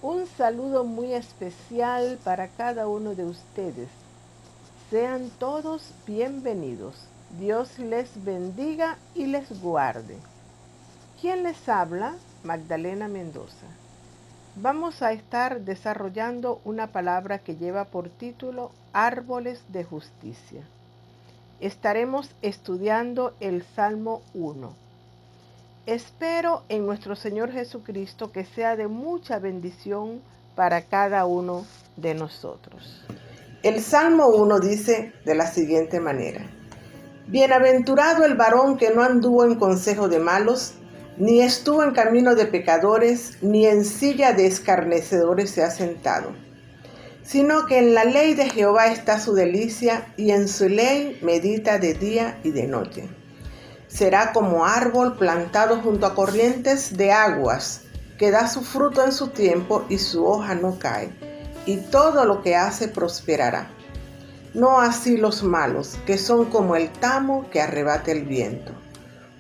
Un saludo muy especial para cada uno de ustedes. Sean todos bienvenidos. Dios les bendiga y les guarde. ¿Quién les habla? Magdalena Mendoza. Vamos a estar desarrollando una palabra que lleva por título Árboles de Justicia. Estaremos estudiando el Salmo 1. Espero en nuestro Señor Jesucristo que sea de mucha bendición para cada uno de nosotros. El Salmo 1 dice de la siguiente manera: Bienaventurado el varón que no anduvo en consejo de malos, ni estuvo en camino de pecadores, ni en silla de escarnecedores se ha sentado, sino que en la ley de Jehová está su delicia, y en su ley medita de día y de noche. Será como árbol plantado junto a corrientes de aguas, que da su fruto en su tiempo y su hoja no cae, y todo lo que hace prosperará. No así los malos, que son como el tamo que arrebata el viento.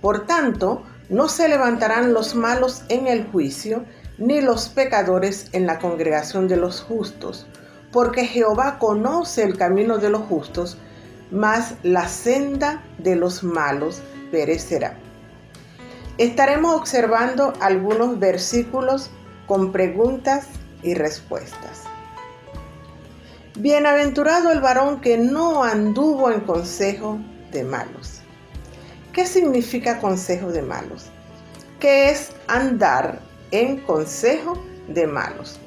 Por tanto, no se levantarán los malos en el juicio, ni los pecadores en la congregación de los justos, porque Jehová conoce el camino de los justos, mas la senda de los malos perecerá. Estaremos observando algunos versículos con preguntas y respuestas. Bienaventurado el varón que no anduvo en consejo de malos. ¿Qué significa consejo de malos? ¿Qué es andar en consejo de malos?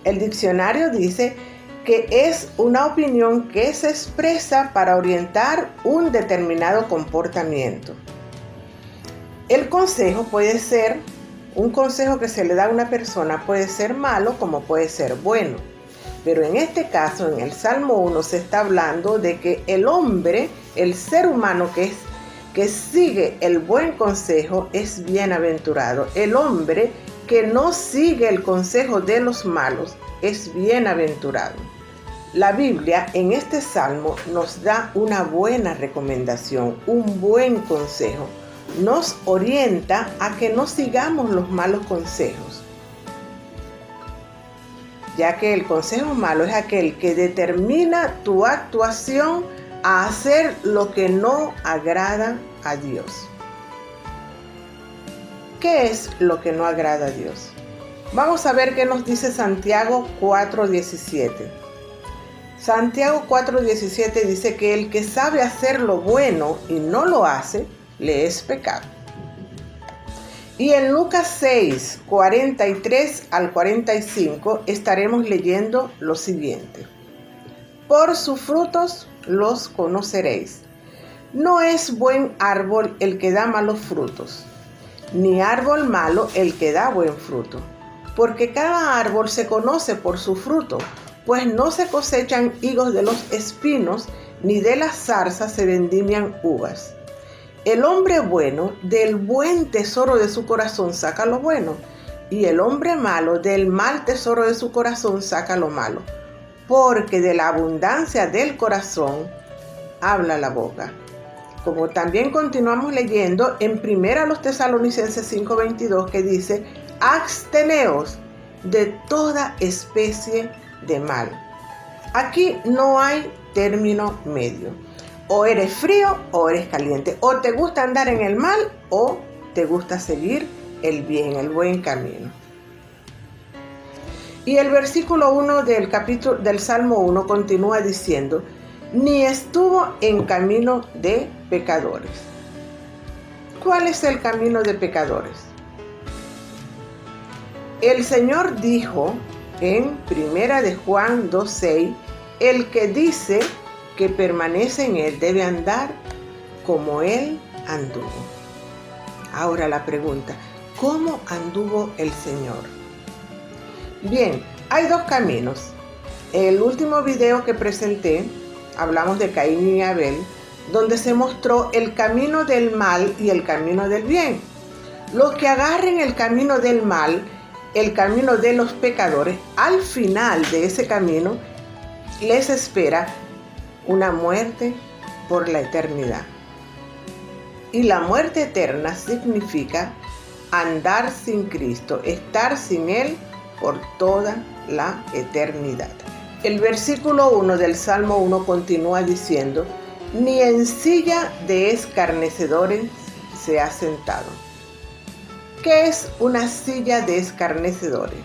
El diccionario dice que es una opinión que se expresa para orientar un determinado comportamiento. El consejo puede ser, un consejo que se le da a una persona puede ser malo como puede ser bueno. Pero en este caso, en el Salmo 1, se está hablando de que el hombre, el ser humano que sigue el buen consejo es bienaventurado. El hombre que no sigue el consejo de los malos es bienaventurado. La Biblia en este salmo nos da una buena recomendación, un buen consejo. Nos orienta a que no sigamos los malos consejos, ya que el consejo malo es aquel que determina tu actuación a hacer lo que no agrada a Dios. ¿Qué es lo que no agrada a Dios? Vamos a ver qué nos dice Santiago 4:17. Santiago 4:17 dice que el que sabe hacer lo bueno y no lo hace, le es pecado. Y en Lucas 6:43 al 45 estaremos leyendo lo siguiente: Por sus frutos los conoceréis. No es buen árbol el que da malos frutos, ni árbol malo el que da buen fruto, porque cada árbol se conoce por su fruto, pues no se cosechan higos de los espinos, ni de las zarzas se vendimian uvas. El hombre bueno del buen tesoro de su corazón saca lo bueno, y el hombre malo del mal tesoro de su corazón saca lo malo, porque de la abundancia del corazón habla la boca. Como también continuamos leyendo en 1 Tesalonicenses 5:22, que dice: absteneos de toda especie de mal. Aquí no hay término medio. O eres frío o eres caliente. O te gusta andar en el mal o te gusta seguir el bien, el buen camino. Y el versículo 1 del Salmo 1 continúa diciendo: ni estuvo en camino de pecadores. ¿Cuál es el camino de pecadores? El Señor dijo en 1 de Juan 2:6, el que dice que permanece en Él debe andar como Él anduvo. Ahora la pregunta: ¿cómo anduvo el Señor? Bien, hay dos caminos. En el último video que presenté, hablamos de Caín y Abel, donde se mostró el camino del mal y el camino del bien. Los que agarren el camino del mal, el camino de los pecadores, al final de ese camino les espera una muerte por la eternidad. Y la muerte eterna significa andar sin Cristo, estar sin Él por toda la eternidad. El versículo 1 del Salmo 1 continúa diciendo: ni en silla de escarnecedores se ha sentado. ¿Qué es una silla de escarnecedores?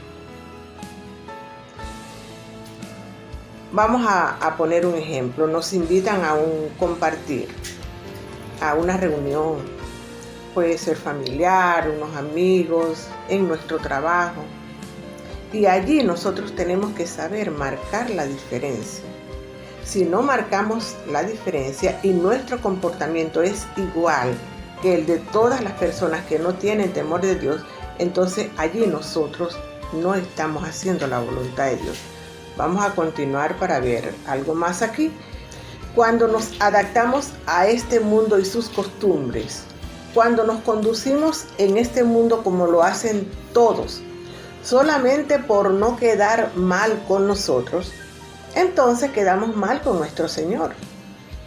Vamos a poner un ejemplo. Nos invitan a un compartir, a una reunión. Puede ser familiar, unos amigos, en nuestro trabajo. Y allí nosotros tenemos que saber marcar la diferencia. Si no marcamos la diferencia y nuestro comportamiento es igual que el de todas las personas que no tienen temor de Dios, entonces allí nosotros no estamos haciendo la voluntad de Dios. Vamos a continuar para ver algo más aquí. Cuando nos adaptamos a este mundo y sus costumbres, cuando nos conducimos en este mundo como lo hacen todos, solamente por no quedar mal con nosotros, entonces quedamos mal con nuestro Señor,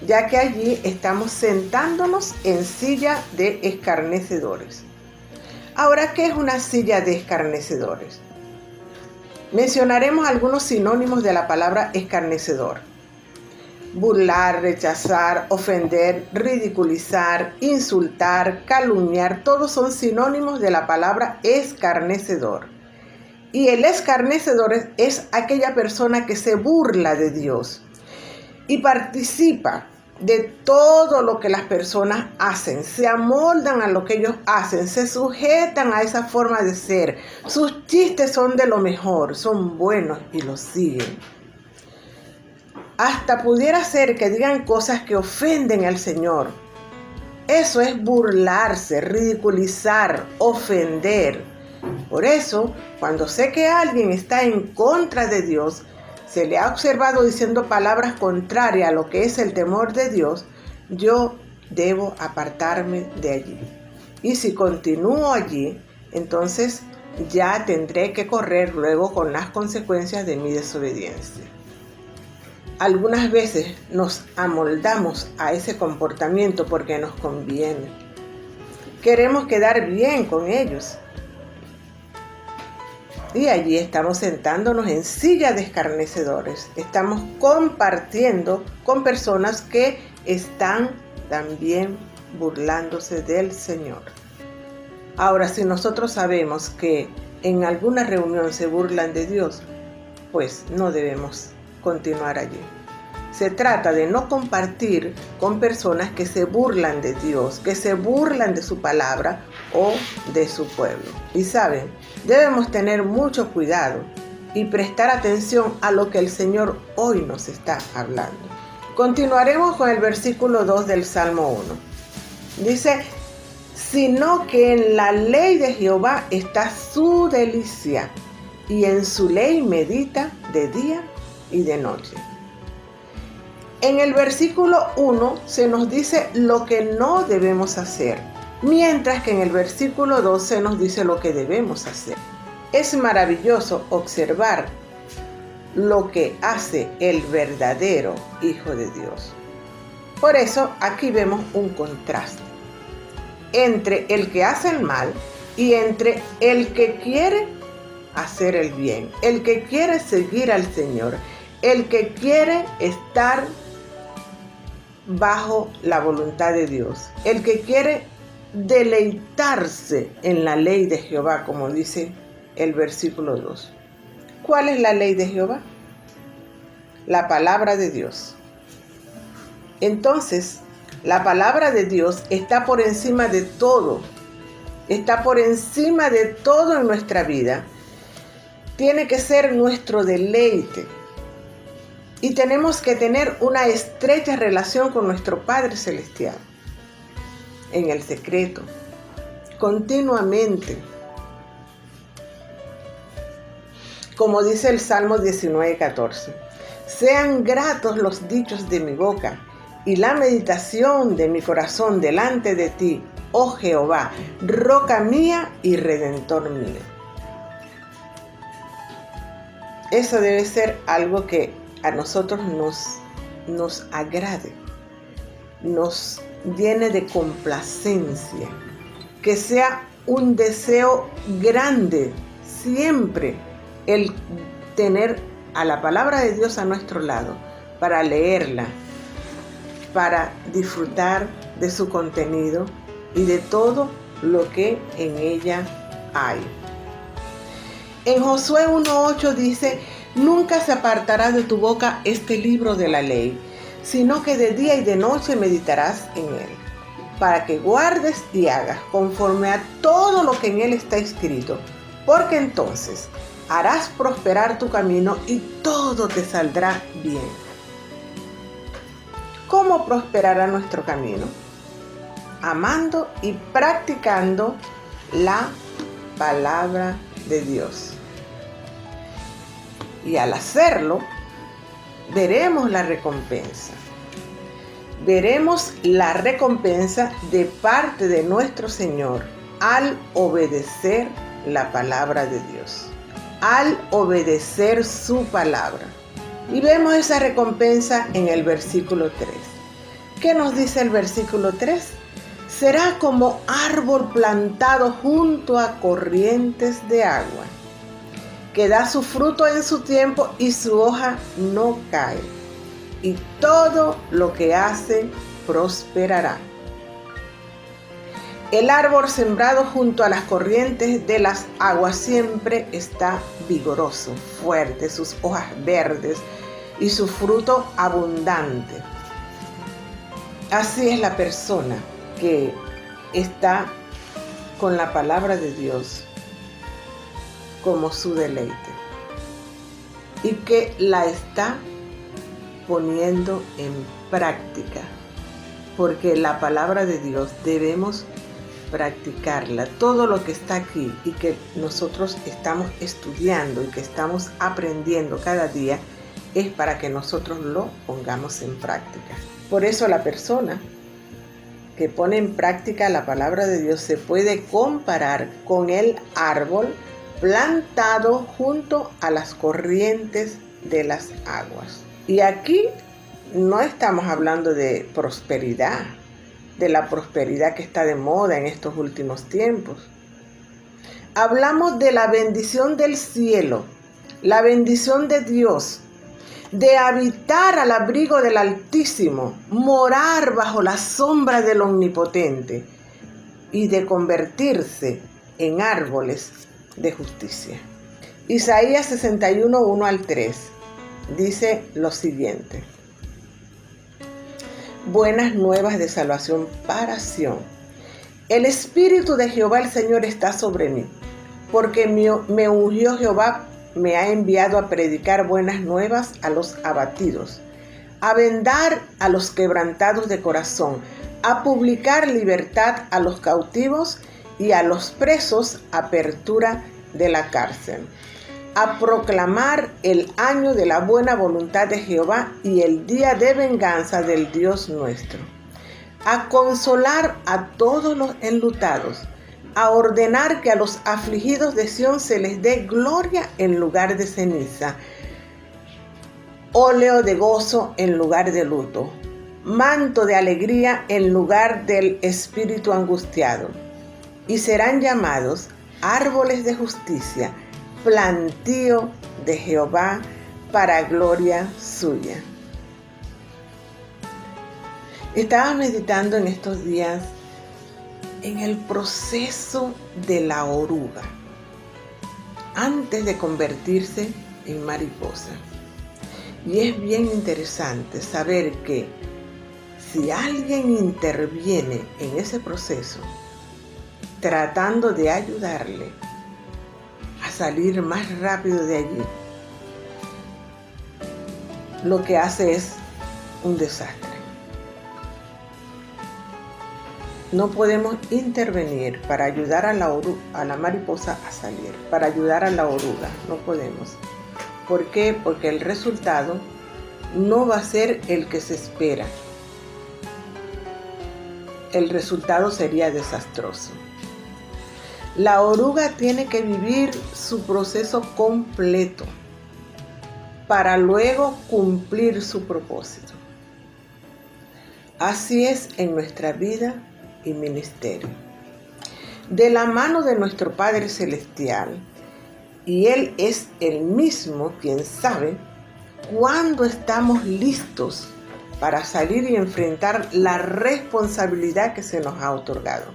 ya que allí estamos sentándonos en silla de escarnecedores. Ahora, ¿qué es una silla de escarnecedores? Mencionaremos algunos sinónimos de la palabra escarnecedor: burlar, rechazar, ofender, ridiculizar, insultar, calumniar. Todos son sinónimos de la palabra escarnecedor. Y el escarnecedor es aquella persona que se burla de Dios y participa de todo lo que las personas hacen, se amoldan a lo que ellos hacen, se sujetan a esa forma de ser. Sus chistes son de lo mejor, son buenos y los siguen. Hasta pudiera ser que digan cosas que ofenden al Señor. Eso es burlarse, ridiculizar, ofender. Por eso, cuando sé que alguien está en contra de Dios, se le ha observado diciendo palabras contrarias a lo que es el temor de Dios, yo debo apartarme de allí. Y si continúo allí, entonces ya tendré que correr luego con las consecuencias de mi desobediencia. Algunas veces nos amoldamos a ese comportamiento porque nos conviene. Queremos quedar bien con ellos. Y allí estamos sentándonos en silla de escarnecedores. Estamos compartiendo con personas que están también burlándose del Señor. Ahora, si nosotros sabemos que en alguna reunión se burlan de Dios, pues no debemos continuar allí. Se trata de no compartir con personas que se burlan de Dios, que se burlan de su palabra o de su pueblo. Y saben, debemos tener mucho cuidado y prestar atención a lo que el Señor hoy nos está hablando. Continuaremos con el versículo 2 del Salmo 1. Dice: sino que en la ley de Jehová está su delicia, y en su ley medita de día y de noche. En el versículo 1 se nos dice lo que no debemos hacer, mientras que en el versículo 2 se nos dice lo que debemos hacer. Es maravilloso observar lo que hace el verdadero Hijo de Dios. Por eso aquí vemos un contraste entre el que hace el mal y entre el que quiere hacer el bien, el que quiere seguir al Señor, el que quiere estar bajo la voluntad de Dios, el que quiere deleitarse en la ley de Jehová, como dice el versículo 2. ¿Cuál es la ley de Jehová? La palabra de Dios. Entonces, la palabra de Dios está por encima de todo. Está por encima de todo en nuestra vida. Tiene que ser nuestro deleite. Y tenemos que tener una estrecha relación con nuestro Padre Celestial. En el secreto. Continuamente. Como dice el Salmo 19:14. Sean gratos los dichos de mi boca y la meditación de mi corazón delante de ti, oh Jehová, roca mía y redentor mío. Eso debe ser algo que a nosotros nos agrade, nos llene de complacencia, que sea un deseo grande siempre el tener a la palabra de Dios a nuestro lado para leerla, para disfrutar de su contenido y de todo lo que en ella hay. En Josué 1:8 dice: nunca se apartará de tu boca este libro de la ley, sino que de día y de noche meditarás en él, para que guardes y hagas conforme a todo lo que en él está escrito, porque entonces harás prosperar tu camino y todo te saldrá bien. ¿Cómo prosperará nuestro camino? Amando y practicando la palabra de Dios. Y al hacerlo, veremos la recompensa. Veremos la recompensa de parte de nuestro Señor al obedecer la palabra de Dios, al obedecer su palabra. Y vemos esa recompensa en el versículo 3. ¿Qué nos dice el versículo 3? Será como árbol plantado junto a corrientes de agua, que da su fruto en su tiempo y su hoja no cae, y todo lo que hace prosperará. El árbol sembrado junto a las corrientes de las aguas siempre está vigoroso, fuerte, sus hojas verdes y su fruto abundante. Así es la persona que está con la palabra de Dios como su deleite y que la está poniendo en práctica, porque la palabra de Dios debemos practicarla. Todo lo que está aquí y que nosotros estamos estudiando y que estamos aprendiendo cada día es para que nosotros lo pongamos en práctica. Por eso la persona que pone en práctica la palabra de Dios se puede comparar con el árbol plantado junto a las corrientes de las aguas. Y aquí no estamos hablando de prosperidad, de la prosperidad que está de moda en estos últimos tiempos. Hablamos de la bendición del cielo, la bendición de Dios, de habitar al abrigo del Altísimo, morar bajo la sombra del Omnipotente y de convertirse en árboles de justicia. Isaías 61, 1-3 dice lo siguiente: buenas nuevas de salvación para Sión. El Espíritu de Jehová el Señor está sobre mí, porque me ungió Jehová, me ha enviado a predicar buenas nuevas a los abatidos, a vendar a los quebrantados de corazón, a publicar libertad a los cautivos y a los presos apertura de la cárcel, a proclamar el año de la buena voluntad de Jehová y el día de venganza del Dios nuestro, a consolar a todos los enlutados, a ordenar que a los afligidos de Sión se les dé gloria en lugar de ceniza, óleo de gozo en lugar de luto, manto de alegría en lugar del espíritu angustiado, y serán llamados árboles de justicia, plantío de Jehová para gloria suya. Estaba meditando en estos días en el proceso de la oruga antes de convertirse en mariposa. Y es bien interesante saber que si alguien interviene en ese proceso, tratando de ayudarle a salir más rápido de allí, lo que hace es un desastre. No podemos intervenir para ayudar a la mariposa a salir, para ayudar a la oruga, no podemos. ¿Por qué? Porque el resultado no va a ser el que se espera. El resultado sería desastroso. La oruga tiene que vivir su proceso completo para luego cumplir su propósito. Así es en nuestra vida y ministerio. De la mano de nuestro Padre Celestial Y Él es el mismo quien sabe cuándo estamos listos para salir y enfrentar la responsabilidad que se nos ha otorgado.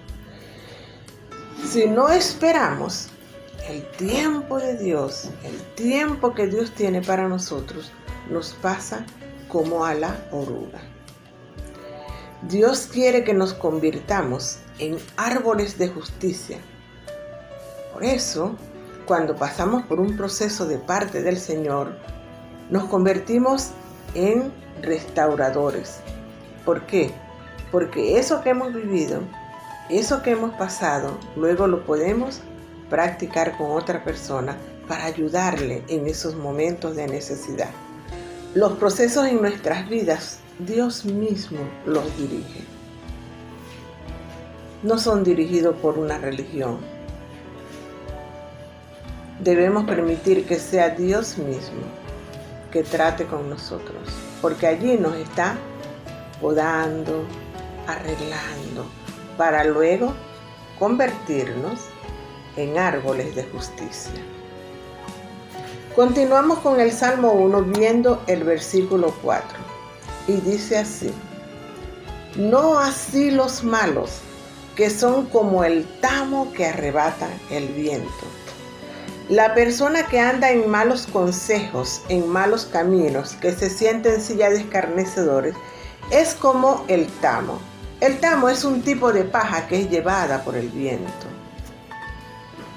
Si no esperamos el tiempo de Dios, el tiempo que Dios tiene para nosotros, nos pasa como a la oruga. Dios quiere que nos convirtamos en árboles de justicia. Por eso, cuando pasamos por un proceso de parte del Señor, nos convertimos en restauradores. ¿Por qué? Porque eso que hemos vivido, eso que hemos pasado, luego lo podemos practicar con otra persona para ayudarle en esos momentos de necesidad. Los procesos en nuestras vidas, Dios mismo los dirige. No son dirigidos por una religión. Debemos permitir que sea Dios mismo que trate con nosotros, porque allí nos está podando, arreglando, para luego convertirnos en árboles de justicia. Continuamos con el Salmo 1 viendo el versículo 4 y dice así: no así los malos, que son como el tamo que arrebata el viento. La persona que anda en malos consejos, en malos caminos, que se siente en silla de escarnecedores, es como el tamo. El tamo es un tipo de paja que es llevada por el viento.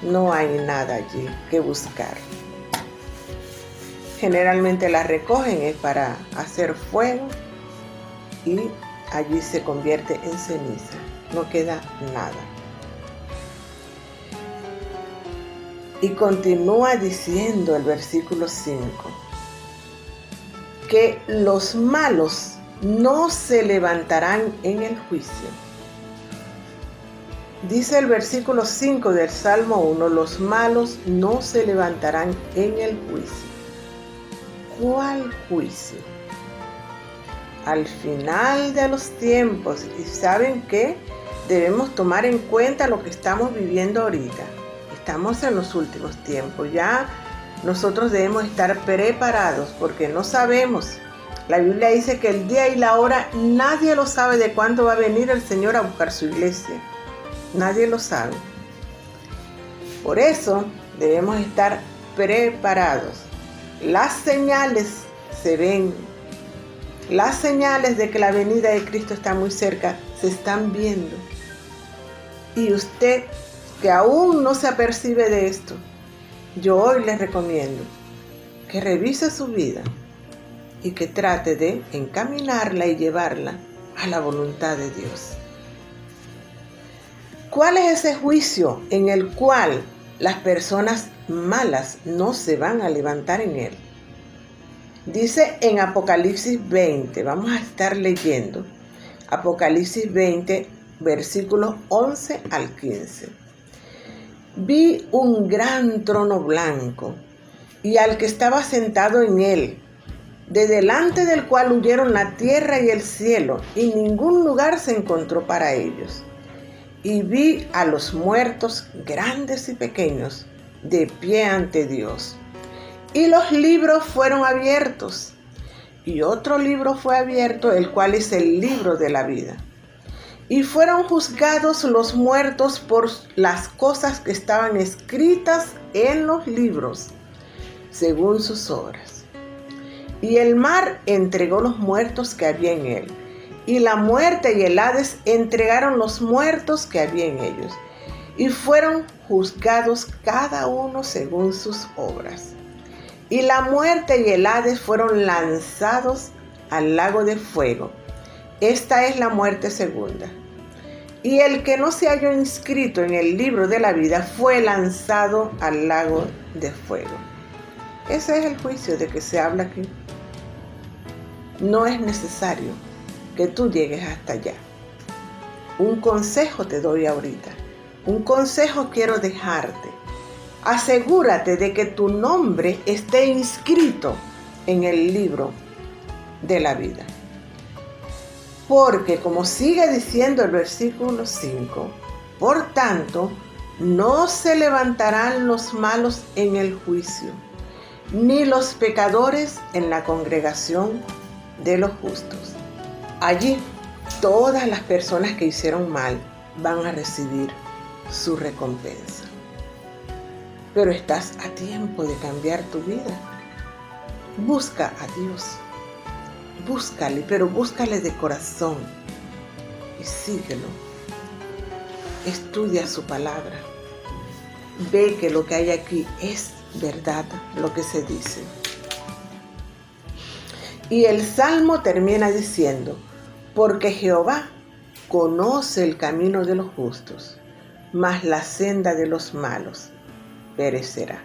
No hay nada allí que buscar. Generalmente la recogen es para hacer fuego y allí se convierte en ceniza. No queda nada. Y continúa diciendo el versículo 5, que los malos no se levantarán en el juicio. Dice el versículo 5 del Salmo 1, los malos no se levantarán en el juicio. ¿Cuál juicio? Al final de los tiempos. ¿Y saben qué? Debemos tomar en cuenta lo que estamos viviendo ahorita. Estamos en los últimos tiempos. Ya nosotros debemos estar preparados porque no sabemos. La Biblia dice que el día y la hora nadie lo sabe de cuándo va a venir el Señor a buscar su iglesia. Nadie lo sabe. Por eso debemos estar preparados. Las señales se ven. Las señales de que la venida de Cristo está muy cerca se están viendo. Y usted que aún no se apercibe de esto, yo hoy les recomiendo que revise su vida y que trate de encaminarla y llevarla a la voluntad de Dios. ¿Cuál es ese juicio en el cual las personas malas no se van a levantar en él? Dice en Apocalipsis 20, vamos a estar leyendo Apocalipsis 20, versículos 11 al 15. Vi un gran trono blanco y al que estaba sentado en él, de delante del cual huyeron la tierra y el cielo, y ningún lugar se encontró para ellos. Y vi a los muertos, grandes y pequeños, de pie ante Dios. Y los libros fueron abiertos. Y otro libro fue abierto, el cual es el libro de la vida. Y fueron juzgados los muertos por las cosas que estaban escritas en los libros, según sus obras. Y el mar entregó los muertos que había en él. Y la muerte y el Hades entregaron los muertos que había en ellos. Y fueron juzgados cada uno según sus obras. Y la muerte y el Hades fueron lanzados al lago de fuego. Esta es la muerte segunda. Y el que no se halló inscrito en el libro de la vida fue lanzado al lago de fuego. Ese es el juicio de que se habla aquí. No es necesario que tú llegues hasta allá. Un consejo te doy ahorita. Un consejo quiero dejarte. Asegúrate de que tu nombre esté inscrito en el libro de la vida. Porque como sigue diciendo el versículo 5, por tanto, No se levantarán los malos en el juicio, ni los pecadores en la congregación de los justos. Allí todas las personas que hicieron mal van a recibir su recompensa. Pero estás a tiempo de cambiar tu vida. Busca a Dios. Búscale, pero búscale de corazón y síguelo. Estudia su palabra. Ve que lo que hay aquí es verdad, lo que se dice. Y el Salmo termina diciendo, porque Jehová conoce el camino de los justos, mas la senda de los malos perecerá.